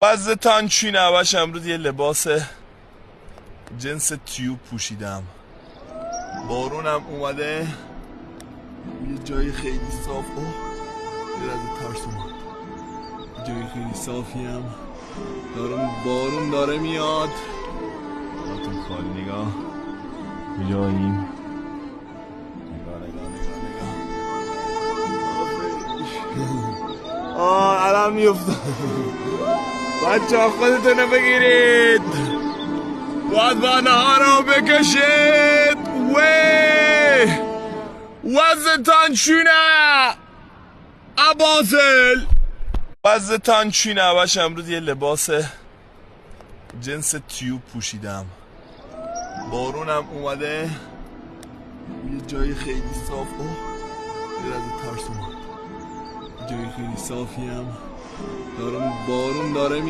وضعتان چی نباش. امروز یه لباس جنس تیوب پوشیدم، بارونم اومده، یه جای خیلی صاف. یه رز ترس اومد، جای خیلی صافی هم بارون داره میاد. براتون خالی نگاه کجاییم، الان میفتم. بچه ها خودتونو بگیرید، باید ها رو بکشید. وزتان چونه ابازل، وزتان چونه باش. امروز یه لباس جنس تیوب پوشیدم، بارونم اومده، یه جای خیلی صاف. یه رز ترس اومد، جای خیلی صافی هم بارون داره